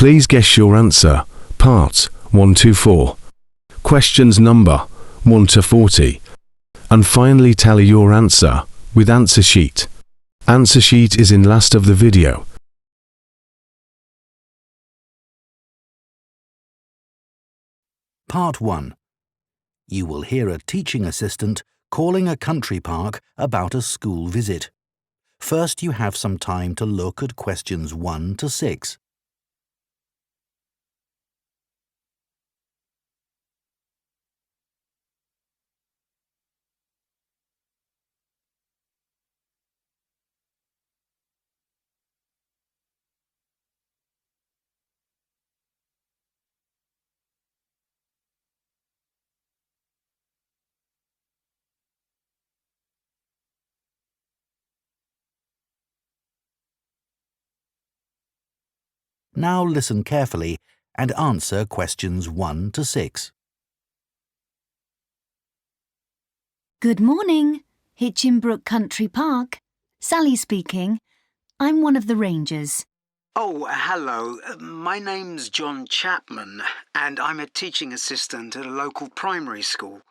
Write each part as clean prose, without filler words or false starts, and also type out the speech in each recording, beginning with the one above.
Please guess your answer. Part 1 to 4. Questions number 1 to 40. And finally tally your answer with answer sheet. Answer sheet is in last of the video. Part 1. You will hear a teaching assistant calling a country park about a school visit. First, you have some time to look at questions 1 to 6. Now listen carefully and answer questions 1 to 6. Good morning, Hitchinbrook Country Park. Sally speaking. I'm one of the rangers. Oh, hello. My name's John Chapman, and I'm a teaching assistant at a local primary school.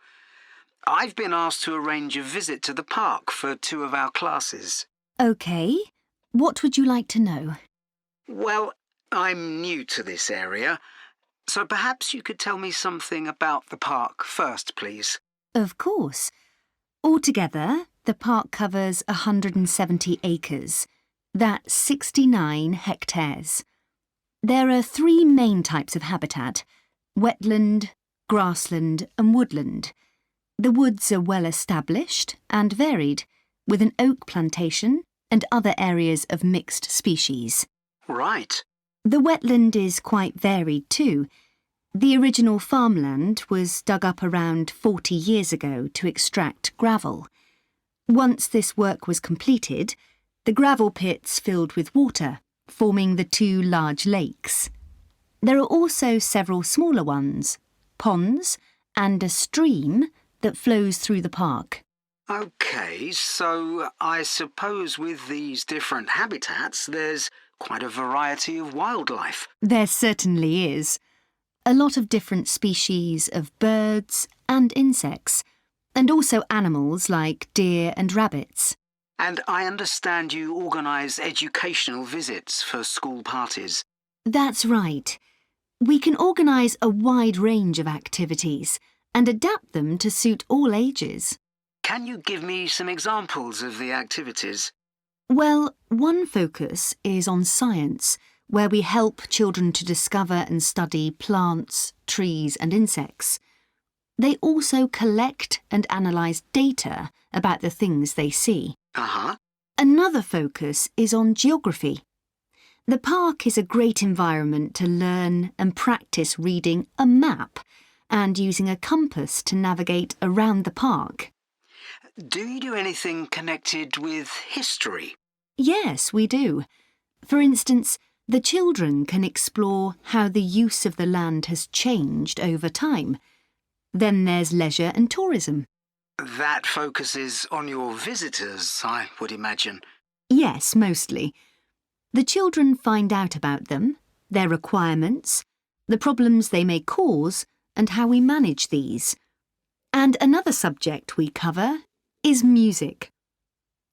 I've been asked to arrange a visit to the park for 2 of our classes. OK. What would you like to know? Well, I'm new to this area, so perhaps you could tell me something about the park first, please. Of course. Altogether, the park covers 170 acres. That's 69 hectares. There are 3 main types of habitat: wetland, grassland and woodland. The woods are well established and varied, with an oak plantation and other areas of mixed species. Right. The wetland is quite varied too. The original farmland was dug up around 40 years ago to extract gravel. Once this work was completed, the gravel pits filled with water, forming the 2 large lakes. There are also several smaller ones, ponds, and a stream that flows through the park. OK, so I suppose with these different habitats, there's quite a variety of wildlife. There certainly is. A lot of different species of birds and insects, and also animals like deer and rabbits. And I understand you organise educational visits for school parties. That's right. We can organise a wide range of activities and adapt them to suit all ages. Can you give me some examples of the activities? Well, one focus is on science, where we help children to discover and study plants, trees and insects. They also collect and analyse data about the things they see. Another focus is on geography. The park is a great environment to learn and practice reading a map and using a compass to navigate around the park. Do you do anything connected with history? Yes, we do. For instance, the children can explore how the use of the land has changed over time. Then there's leisure and tourism. That focuses on your visitors, I would imagine. Yes, mostly. The children find out about them, their requirements, the problems they may cause, and how we manage these. And another subject we cover is music.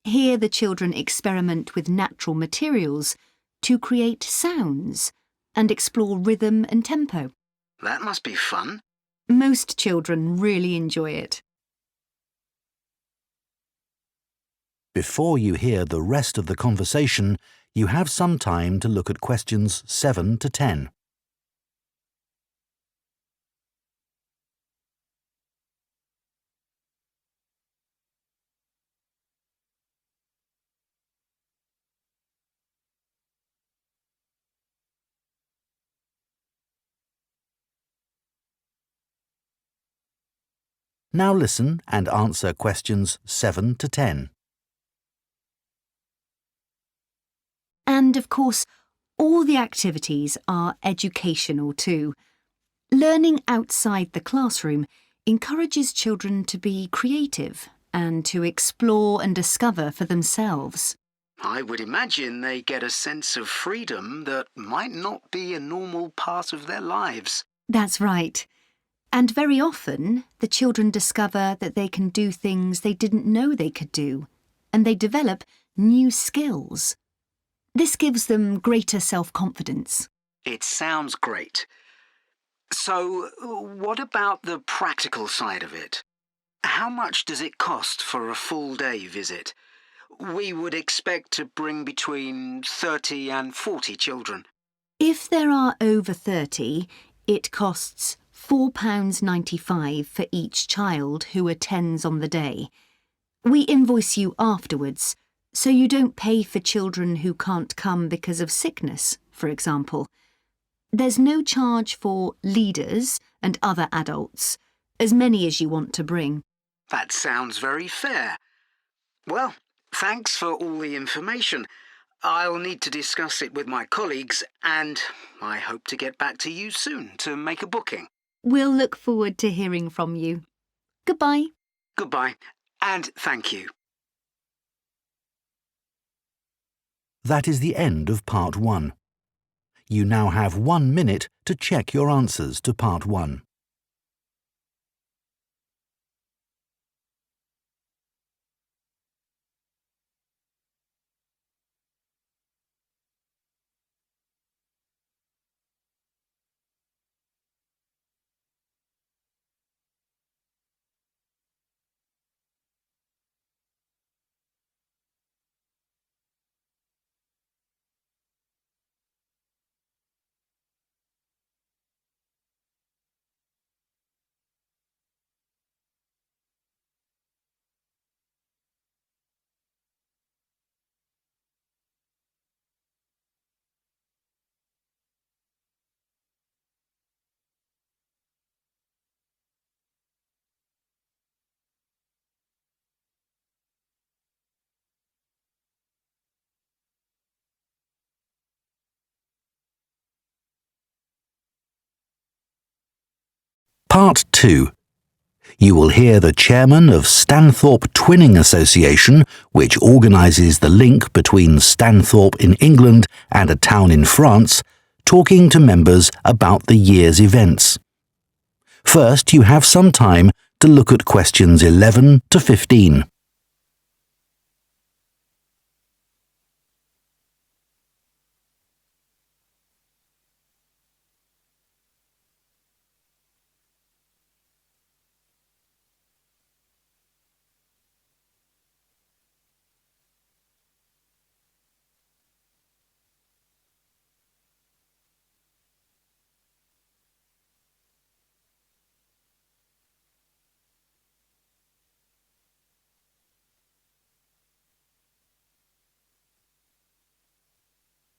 Here the children experiment with natural materials to create sounds and explore rhythm and tempo. That must be fun. Most children really enjoy it. Before you hear the rest of the conversation, you have some time to look at questions 7 to 10. Now listen and answer questions 7 to 10. And of course, all the activities are educational too. Learning outside the classroom encourages children to be creative and to explore and discover for themselves. I would imagine they get a sense of freedom that might not be a normal part of their lives. That's right. And very often, the children discover that they can do things they didn't know they could do, and they develop new skills. This gives them greater self-confidence. It sounds great. So, what about the practical side of it? How much does it cost for a full-day visit? We would expect to bring between 30 and 40 children. If there are over 30, it costs £4.95 for each child who attends on the day. We invoice you afterwards, so you don't pay for children who can't come because of sickness, for example. There's no charge for leaders and other adults, as many as you want to bring. That sounds very fair. Well, thanks for all the information. I'll need to discuss it with my colleagues, and I hope to get back to you soon to make a booking. We'll look forward to hearing from you. Goodbye. Goodbye, and thank you. That is the end of Part 1. You now have 1 minute to check your answers to Part 1. Part 2. You will hear the chairman of Stanthorpe Twinning Association, which organises the link between Stanthorpe in England and a town in France, talking to members about the year's events. First, you have some time to look at questions 11 to 15.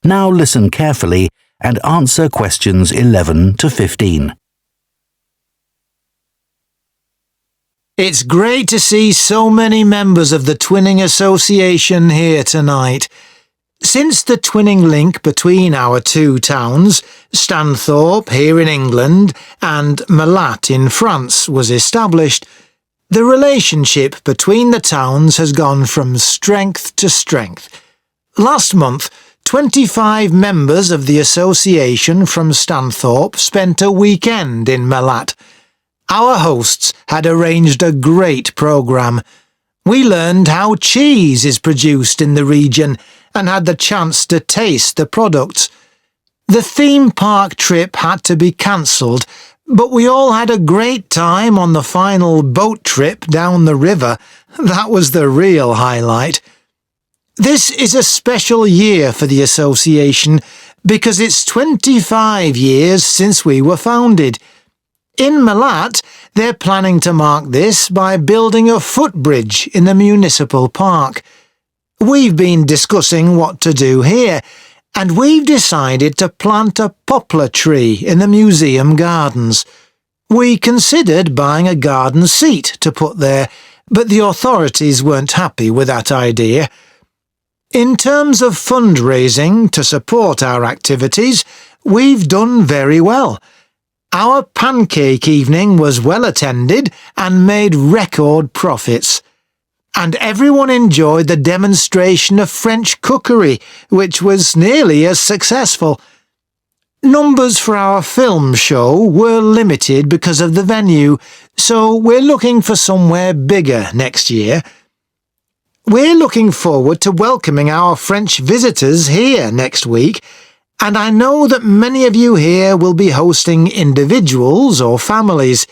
Now listen carefully and answer questions 11 to 15. It's great to see so many members of the Twinning Association here tonight. Since the twinning link between our two towns, Stanthorpe here in England and Malat in France, was established, the relationship between the towns has gone from strength to strength. Last month, 25 members of the association from Stanthorpe spent a weekend in Malat. Our hosts had arranged a great programme. We learned how cheese is produced in the region and had the chance to taste the products. The theme park trip had to be cancelled, but we all had a great time on the final boat trip down the river. That was the real highlight. This is a special year for the association because it's 25 years since we were founded. In Malat, they're planning to mark this by building a footbridge in the municipal park. We've been discussing what to do here, and we've decided to plant a poplar tree in the museum gardens. We considered buying a garden seat to put there, but the authorities weren't happy with that idea. In terms of fundraising to support our activities, we've done very well. Our pancake evening was well attended and made record profits. And everyone enjoyed the demonstration of French cookery, which was nearly as successful. Numbers for our film show were limited because of the venue, so we're looking for somewhere bigger next year. We're looking forward to welcoming our French visitors here next week, and I know that many of you here will be hosting individuals or families.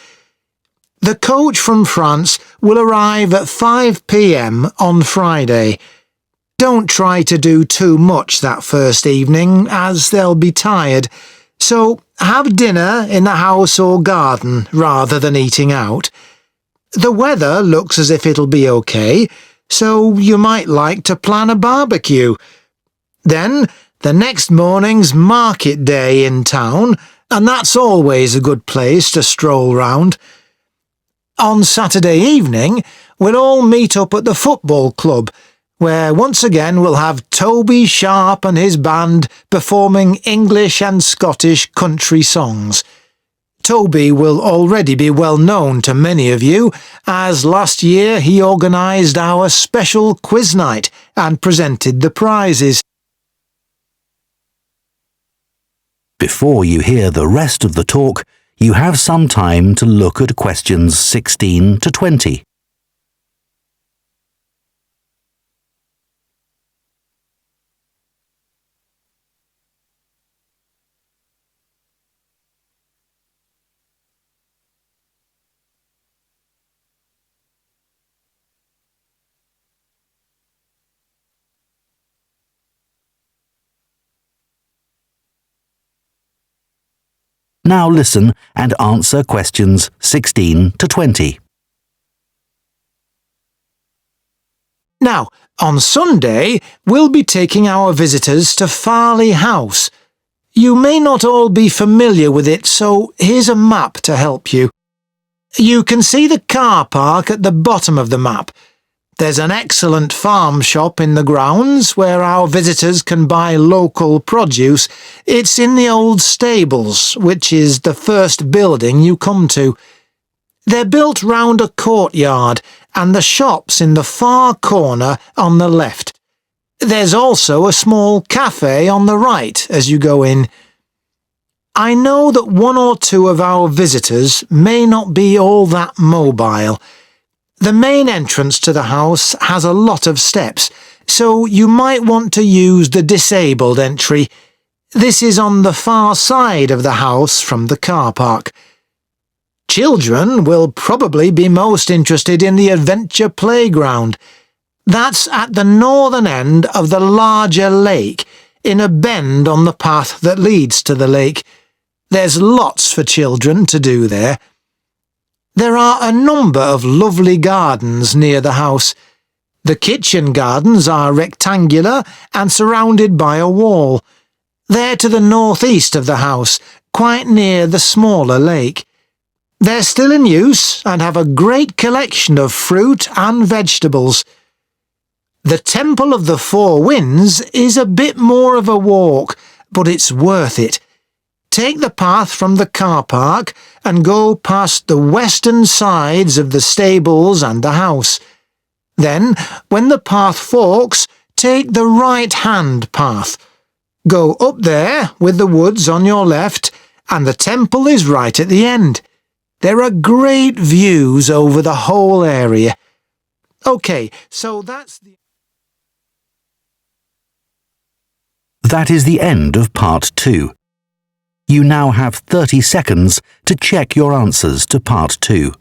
The coach from France will arrive at 5 p.m. on Friday. Don't try to do too much that first evening, as they'll be tired, so have dinner in the house or garden rather than eating out. The weather looks as if it'll be okay, so you might like to plan a barbecue. Then the next morning's market day in town, and that's always a good place to stroll round. On Saturday evening, we'll all meet up at the football club, where once again we'll have Toby Sharp and his band performing English and Scottish country songs. Toby will already be well known to many of you, as last year he organised our special quiz night and presented the prizes. Before you hear the rest of the talk, you have some time to look at questions 16 to 20. Now listen and answer questions 16 to 20. Now, on Sunday, we'll be taking our visitors to Farley House. You may not all be familiar with it, so here's a map to help you. You can see the car park at the bottom of the map. There's an excellent farm shop in the grounds where our visitors can buy local produce. It's in the old stables, which is the first building you come to. They're built round a courtyard, and the shop's in the far corner on the left. There's also a small cafe on the right as you go in. I know that one or two of our visitors may not be all that mobile. The main entrance to the house has a lot of steps, so you might want to use the disabled entry. This is on the far side of the house from the car park. Children will probably be most interested in the adventure playground. That's at the northern end of the larger lake, in a bend on the path that leads to the lake. There's lots for children to do there. There are a number of lovely gardens near the house. The kitchen gardens are rectangular and surrounded by a wall. They're to the northeast of the house, quite near the smaller lake. They're still in use and have a great collection of fruit and vegetables. The Temple of the Four Winds is a bit more of a walk, but it's worth it. Take the path from the car park and go past the western sides of the stables and the house. Then, when the path forks, take the right-hand path. Go up there with the woods on your left, and the temple is right at the end. There are great views over the whole area. OK, so that's the... That is the end of part 2. You now have 30 seconds to check your answers to part 2.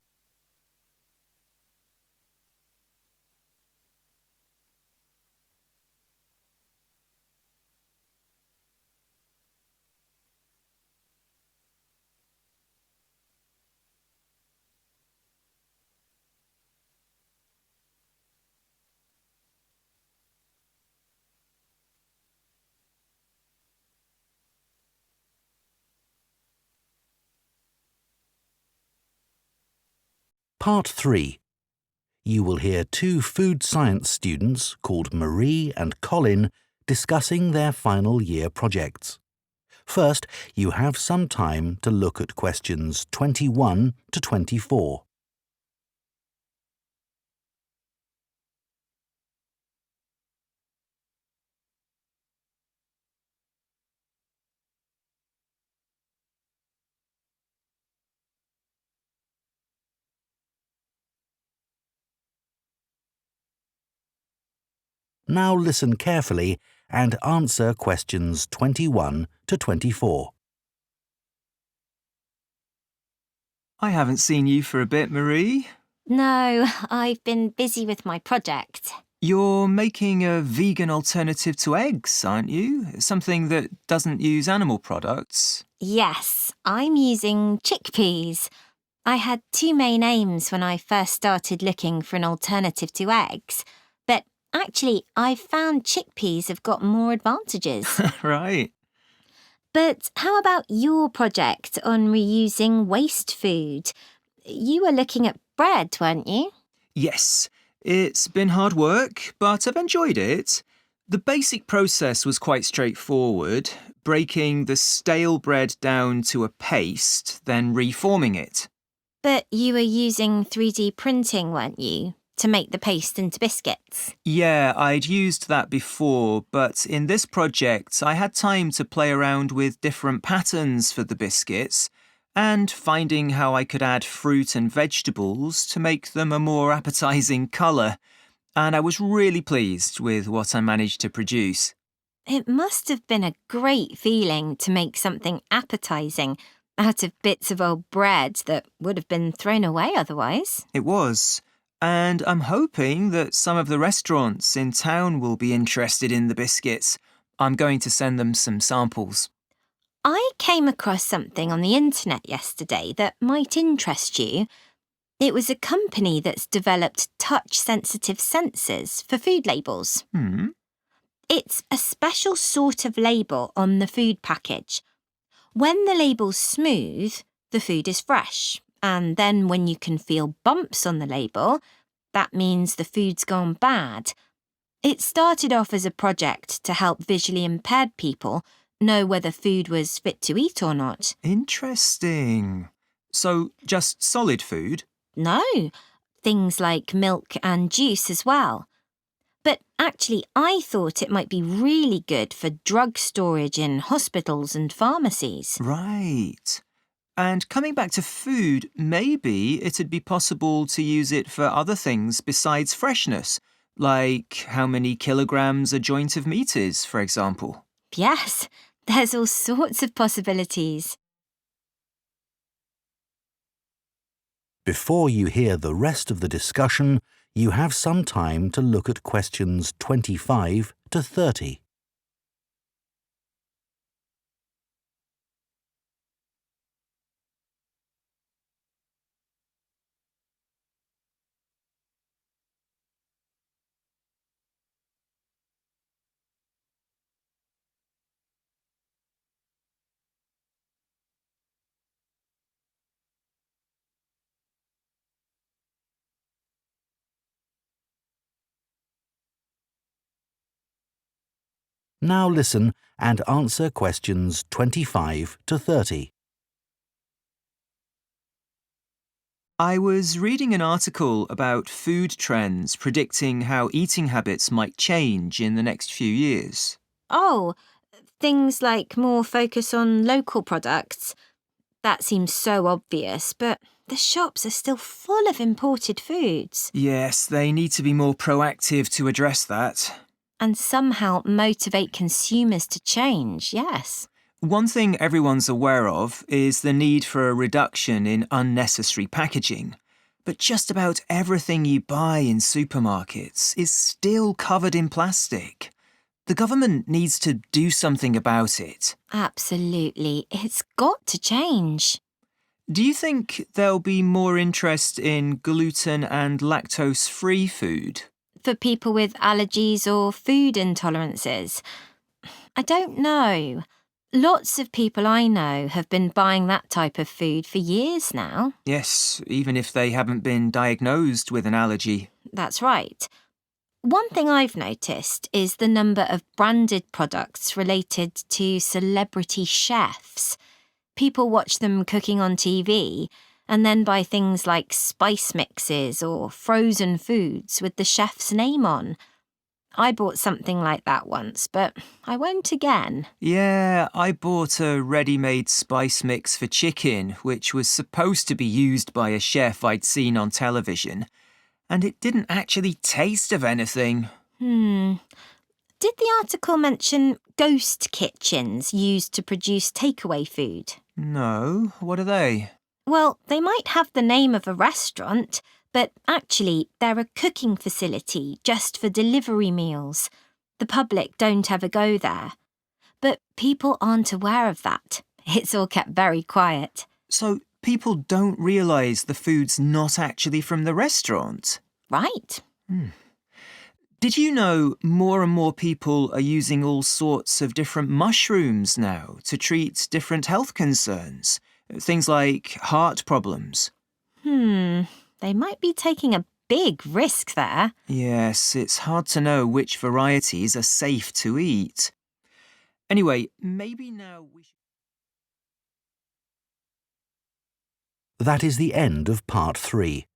Part 3. You will hear two food science students called Marie and Colin discussing their final year projects. First, you have some time to look at questions 21 to 24. Now listen carefully and answer questions 21 to 24. I haven't seen you for a bit, Marie. No, I've been busy with my project. You're making a vegan alternative to eggs, aren't you? Something that doesn't use animal products. Yes, I'm using chickpeas. I had two main aims when I first started looking for an alternative to eggs, but actually I've found chickpeas have got more advantages. Right. But how about your project on reusing waste food? You were looking at bread, weren't you? Yes, it's been hard work, but I've enjoyed it. The basic process was quite straightforward, breaking the stale bread down to a paste, then reforming it. But you were using 3D printing, weren't you, to make the paste into biscuits? Yeah, I'd used that before, but in this project I had time to play around with different patterns for the biscuits and finding how I could add fruit and vegetables to make them a more appetising colour, and I was really pleased with what I managed to produce. It must have been a great feeling to make something appetising out of bits of old bread that would have been thrown away otherwise. It was. And I'm hoping that some of the restaurants in town will be interested in the biscuits. I'm going to send them some samples. I came across something on the internet yesterday that might interest you. It was a company that's developed touch-sensitive sensors for food labels. It's a special sort of label on the food package. When the label's smooth, the food is fresh. And then when you can feel bumps on the label, that means the food's gone bad. It started off as a project to help visually impaired people know whether food was fit to eat or not. Interesting. So, just solid food? No, things like milk and juice as well. But actually, I thought it might be really good for drug storage in hospitals and pharmacies. Right. And coming back to food, maybe it'd be possible to use it for other things besides freshness, like how many kilograms a joint of meat is, for example. Yes, there's all sorts of possibilities. Before you hear the rest of the discussion, you have some time to look at questions 25 to 30. Now listen and answer questions 25 to 30. I was reading an article about food trends predicting how eating habits might change in the next few years. Oh, things like more focus on local products. That seems so obvious, but the shops are still full of imported foods. Yes, they need to be more proactive to address that. And somehow motivate consumers to change, yes. One thing everyone's aware of is the need for a reduction in unnecessary packaging. But just about everything you buy in supermarkets is still covered in plastic. The government needs to do something about it. Absolutely. It's got to change. Do you think there'll be more interest in gluten and lactose-free food? For people with allergies or food intolerances? I don't know. Lots of people I know have been buying that type of food for years now. Yes, even if they haven't been diagnosed with an allergy. That's right. One thing I've noticed is the number of branded products related to celebrity chefs. People watch them cooking on TV and then buy things like spice mixes or frozen foods with the chef's name on. I bought something like that once, but I won't again. Yeah, I bought a ready-made spice mix for chicken, which was supposed to be used by a chef I'd seen on television, and it didn't actually taste of anything. Did the article mention ghost kitchens used to produce takeaway food? No, what are they? Well, they might have the name of a restaurant, but actually they're a cooking facility just for delivery meals. The public don't ever go there. But people aren't aware of that. It's all kept very quiet. So people don't realise the food's not actually from the restaurant? Right. Did you know more and more people are using all sorts of different mushrooms now to treat different health concerns? Things like heart problems. They might be taking a big risk there. Yes, it's hard to know which varieties are safe to eat. Anyway, maybe now we should... That is the end of part 3.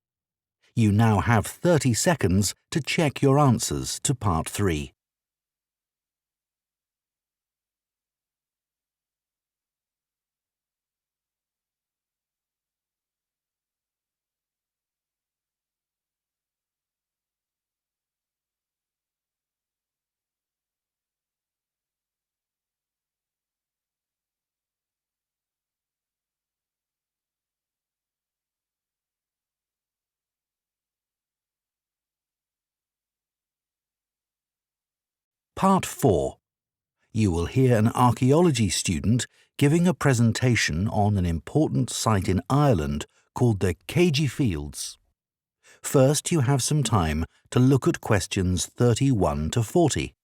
You now have 30 seconds to check your answers to part 3. Part 4. You will hear an archaeology student giving a presentation on an important site in Ireland called the Cagey Fields. First, you have some time to look at questions 31 to 40.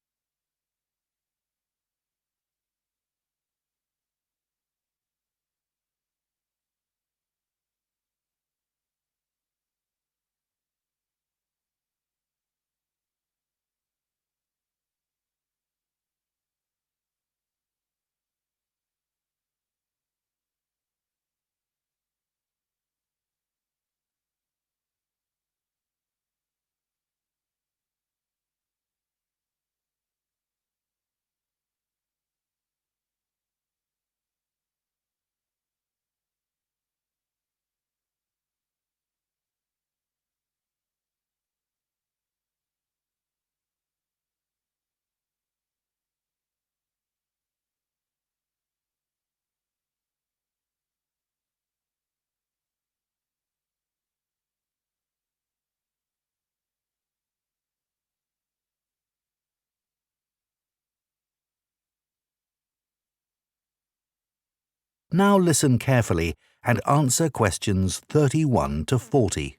Now listen carefully and answer questions 31 to 40.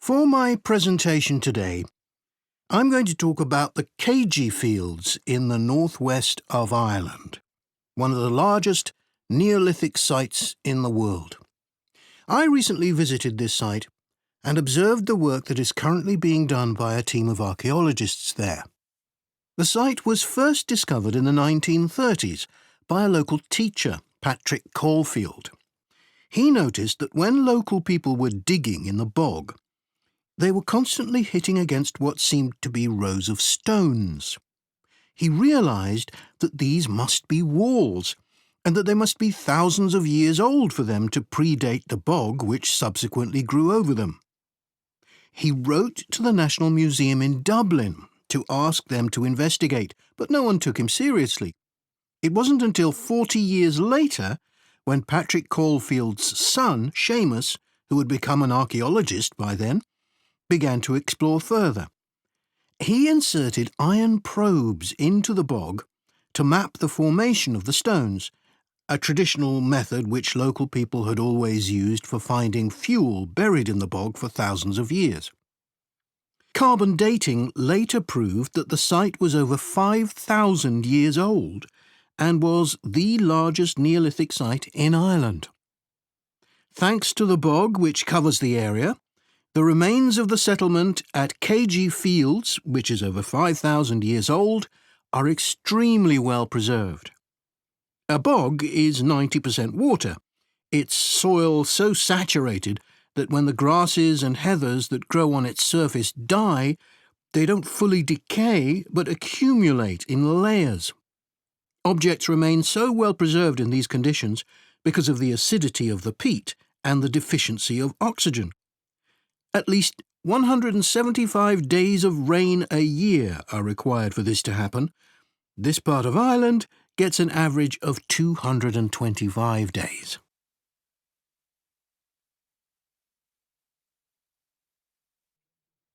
For my presentation today, I'm going to talk about the Cagey Fields in the northwest of Ireland, one of the largest Neolithic sites in the world. I recently visited this site and observed the work that is currently being done by a team of archaeologists there. The site was first discovered in the 1930s by a local teacher, Patrick Caulfield. He noticed that when local people were digging in the bog, they were constantly hitting against what seemed to be rows of stones. He realised that these must be walls, and that they must be thousands of years old for them to predate the bog which subsequently grew over them. He wrote to the National Museum in Dublin to ask them to investigate, but no one took him seriously. It wasn't until 40 years later, when Patrick Caulfield's son, Seamus, who had become an archaeologist by then, began to explore further. He inserted iron probes into the bog to map the formation of the stones, a traditional method which local people had always used for finding fuel buried in the bog for thousands of years. Carbon dating later proved that the site was over 5,000 years old and was the largest Neolithic site in Ireland. Thanks to the bog which covers the area, the remains of the settlement at Cagey Fields, which is over 5,000 years old, are extremely well preserved. A bog is 90% water, its soil so saturated that when the grasses and heathers that grow on its surface die, they don't fully decay but accumulate in layers. Objects remain so well preserved in these conditions because of the acidity of the peat and the deficiency of oxygen. At least 175 days of rain a year are required for this to happen. This part of Ireland gets an average of 225 days.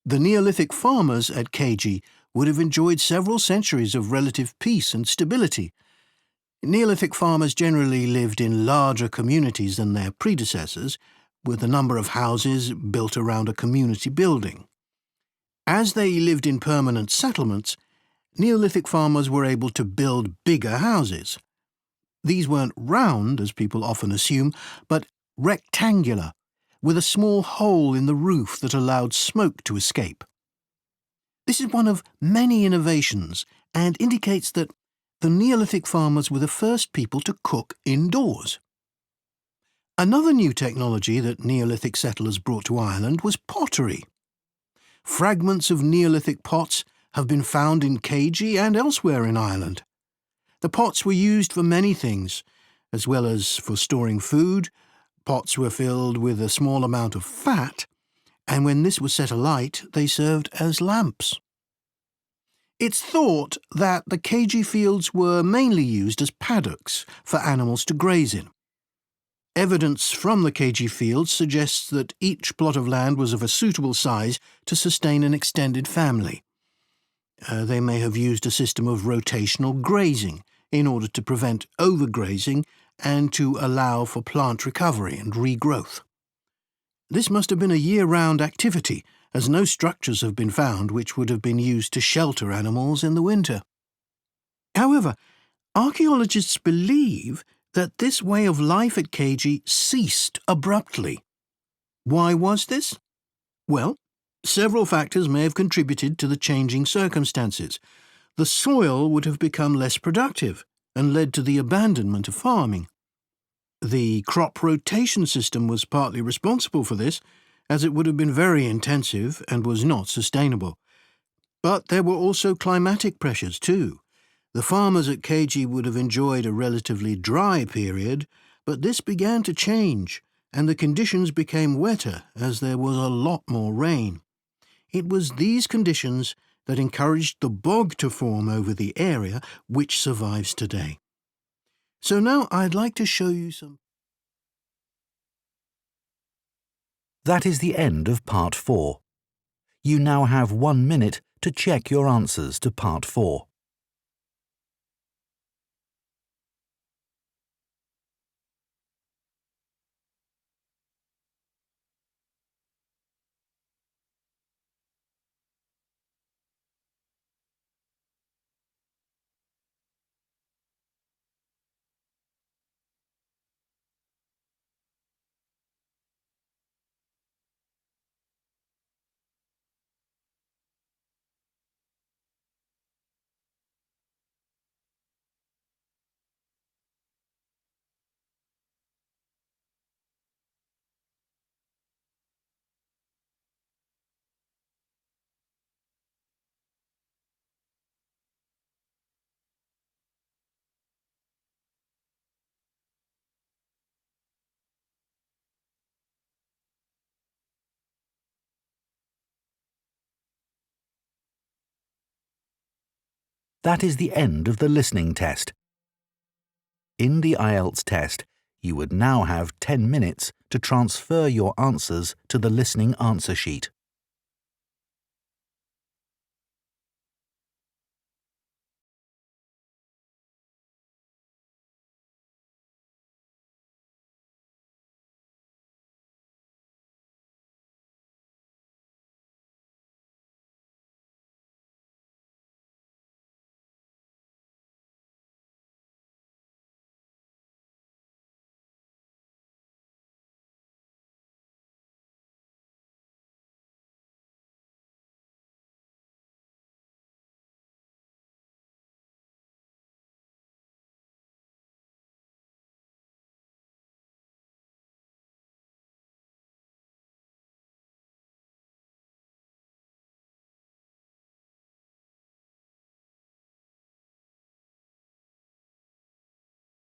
The Neolithic farmers at KG would have enjoyed several centuries of relative peace and stability. Neolithic farmers generally lived in larger communities than their predecessors, with a number of houses built around a community building. As they lived in permanent settlements, Neolithic farmers were able to build bigger houses. These weren't round, as people often assume, but rectangular, with a small hole in the roof that allowed smoke to escape. This is one of many innovations and indicates that the Neolithic farmers were the first people to cook indoors. Another new technology that Neolithic settlers brought to Ireland was pottery. Fragments of Neolithic pots have been found in KG and elsewhere in Ireland. The pots were used for many things, as well as for storing food. Pots were filled with a small amount of fat, and when this was set alight, they served as lamps. It's thought that the KG fields were mainly used as paddocks for animals to graze in. Evidence from the KG fields suggests that each plot of land was of a suitable size to sustain an extended family. They may have used a system of rotational grazing in order to prevent overgrazing and to allow for plant recovery and regrowth. This must have been a year-round activity, as no structures have been found which would have been used to shelter animals in the winter. However, archaeologists believe that this way of life at KG ceased abruptly. Why was this? Well, several factors may have contributed to the changing circumstances. The soil would have become less productive and led to the abandonment of farming. The crop rotation system was partly responsible for this, as it would have been very intensive and was not sustainable. But there were also climatic pressures too. The farmers at KG would have enjoyed a relatively dry period, but this began to change, and the conditions became wetter as there was a lot more rain. It was these conditions that encouraged the bog to form over the area, which survives today. So now I'd like to show you some... That is the end of Part 4. You now have 1 minute to check your answers to Part 4. That is the end of the listening test. In the IELTS test, you would now have 10 minutes to transfer your answers to the listening answer sheet.